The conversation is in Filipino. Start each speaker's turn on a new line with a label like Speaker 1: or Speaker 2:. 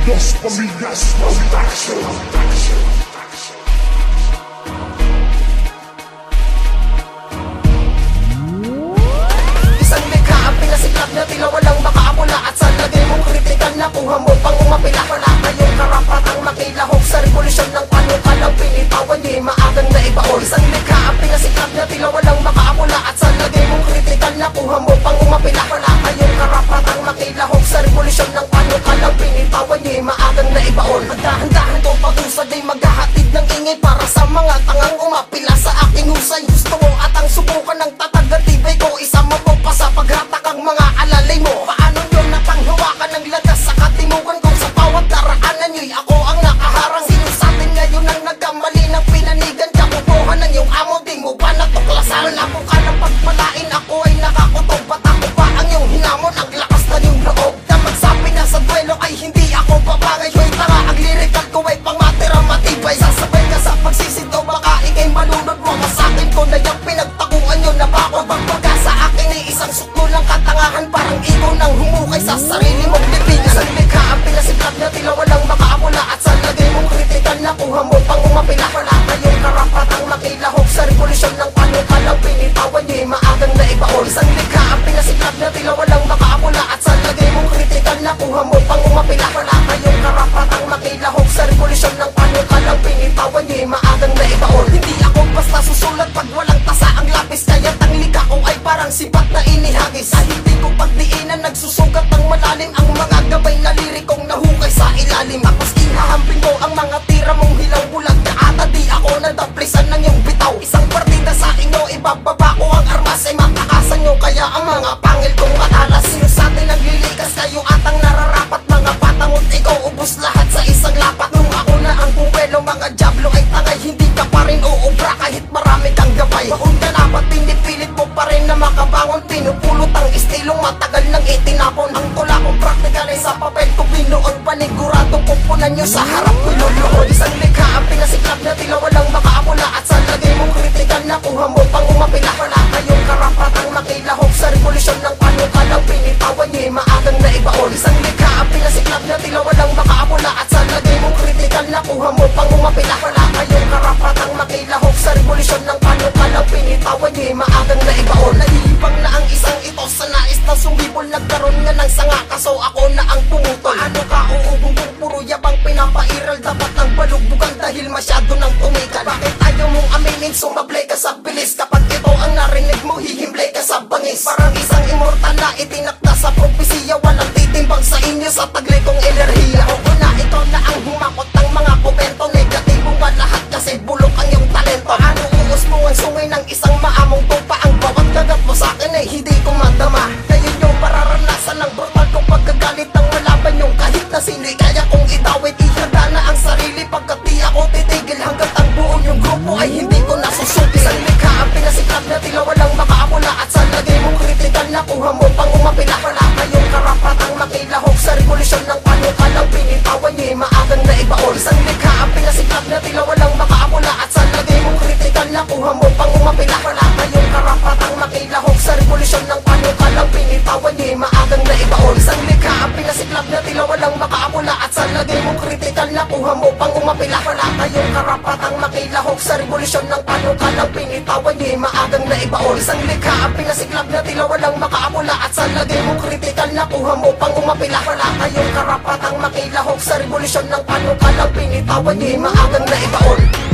Speaker 1: Dos familias production.
Speaker 2: Isang likha ang pinasiklab na tila walang makaapula. At sa lagay mong kritikal na kuha mo pang umapila. Wala kayong karapatang makilahok sa revolusyon ng panukalang pinitawan. Di maagang naibaon. Isang likha ang pinasiklab na tila walang makaapula. At sa lagay mong kritikal na kuha mo pang umapila. Wala kayong karapatang makilahok sa revolusyon ng panukalang pinitawan. Di maagang naibaon. Dahan-dahan kong pag-usad ay maghahatid ng ingay para sa mga tangang umapila sa aking husay. Gusto mo at ang subukan ng tatag-atibay ko. Isama mo pa sa paghatak ang mga alalay mo. Paano yun natanghawakan ng lagas sa katimukan ko? Sa bawat daraanan nyo'y ako ang nakaharang. Sino sa atin ngayon ang nagkamali ng pinanigan? Kakukuhan ng iyong amo, di mo ba natuklasan? Wala mo ka ng pagpalain, ako ay nakakutog. Ba't ako pa ang iyong hinamon? Ang lakas na yung loob na magsabi na sa duelo ay hindi ako babagay. Hoy tanga, ang lirikal ko ay pangmatira matibay. Sasabay ka sa pagsisinto, baka ikay malunod mo. Masakin ko na yung pinagtakuan nyo na bako. Bagbaga sa akin ay isang suklo ng katangahan. Parang ikaw nang humukay sa sarili mong libingan. Sa likha ang pinasiklab na tila walang makaapula. At sa lagay mong kritikal na kuha mo pang umapila. Wala kayong karapatang makilahok sa revolusyon ng panukalang pinitawan. Di maagang naibaon. Isang likha ang pinasiklab na tila walang makaapula. At sa lagay mong kritikal na kuha mo pang umapila. Wala kayong karapatang makilahok sa revolusyon ng panukalang pinitawan. Di maagang naibaon. Hindi ako basta susulat pag walang tasa ang lapis. Kaya't ang likha ko ay parang sibat na inihagis. Sa hindi ko pagdiinan nagsusugat ng malalim ang mga gabay na lirikong nahukay sa ilalim. Tapos ihahambing ko ang mga tira mong hilang bulag na ata di ako nadaplisan ng iyong bitaw. Isang partida sa inyo, ibababa ko ang armas ay matakasan nyo. Kaya ang mga pangil kong matalas. Sino sa atin naglilikas, kayo atang nararapat. Mga patangot, ikaw ubos lahat sa isang lapat. Nung ako na ang buwelo, mga diablo ay tangay. Hindi ka pa rin uubra kahit marami kang gabay. Baon ka na ba't pinipilit mo pa rin na makabangon? Pinupulot ang estilong matagal nang itinapon. Ang tula kong praktikal ay sa papel ko binuon. Paniguradong pupunan nyo sa harap ko luluhod. Isang likha ang pinasiklab na tila walang makaapula. At sa lagay mong kritikal na kuha mo pang umapila. Wala kayong karapatang makilahok sa revolusyon ng panukalang pinitawan. Di maagang naibaon. Isang likha ang pinasiklab na tila walang makaapula. At sa lagay mong kritikal na kuha mo pang umapila. Wala kayong karapatang makilahok sa revolusyon ng panukalang pinitawan. Di maagang naibaon. Nahihibang na ang isang ito sa nais na sumibol. Nagkaroon nga ng sanga kaso ako na ang pumutol. Ano ka uubugbog puro yabang pinapairal. Dapat ang balugbugan dahil masyado nang tumikan. Bakit ayaw mong aminin sumablay ka sa bilis? Kapag ito ang narinig mo hihimlay ka sa bangis. Parang isang immortal na itinakda sa propesiya. Walang titimbang sa inyo sa taglay kong enerhiya. Oo na ito na ang humakot ng mga komento. Negatibo ba lahat kasi bulok ang iyong talento? Ano uus mo ang sungay ng isang maamong tupa? Ang bawat kagat mo sa akin ay hindi ko madama. Ngayon yung pararanasan ng brutal kong pagkagalit ng malaban yung kahit na sino'y kaya kong idawit. Ihanda na ang sarili pagkat di ako titigil hanggat ang buong yung grupo ay hindi ko nasusuki. Sa likha ang pinasiklab na tila walang makaapula. At sa lagay mong kritikal na kuha mo pang umapila. Wala kayong karapatang makilahok sa revolusyon ng panukalang pinitawan. Di maagang naibaon. Isang likha ang pinasiklab na tila walang makaapula. At sa lagay mong kritikal na kuha mo pang umapila. Wala kayong karapatang makilahok sa revolusyon ng panukalang pinitawan. Di maagang naibaon. Isang likha ang pinasiklab na tila walang makaapula. At sa lagay mong kritikal na kuha mo pang umapila. Wala kayong karapatang makilahok sa revolusyon ng panukalang pinitawan. Di maagang naibaon. Isang likha ang pinasiklab na tila walang makaapula. At sa lagay mong kritikal na kuha mo pang umapila. Wala kayong karapatang makilahok sa revolusyon ng panukalang pinitawan. Di maagang naibaon.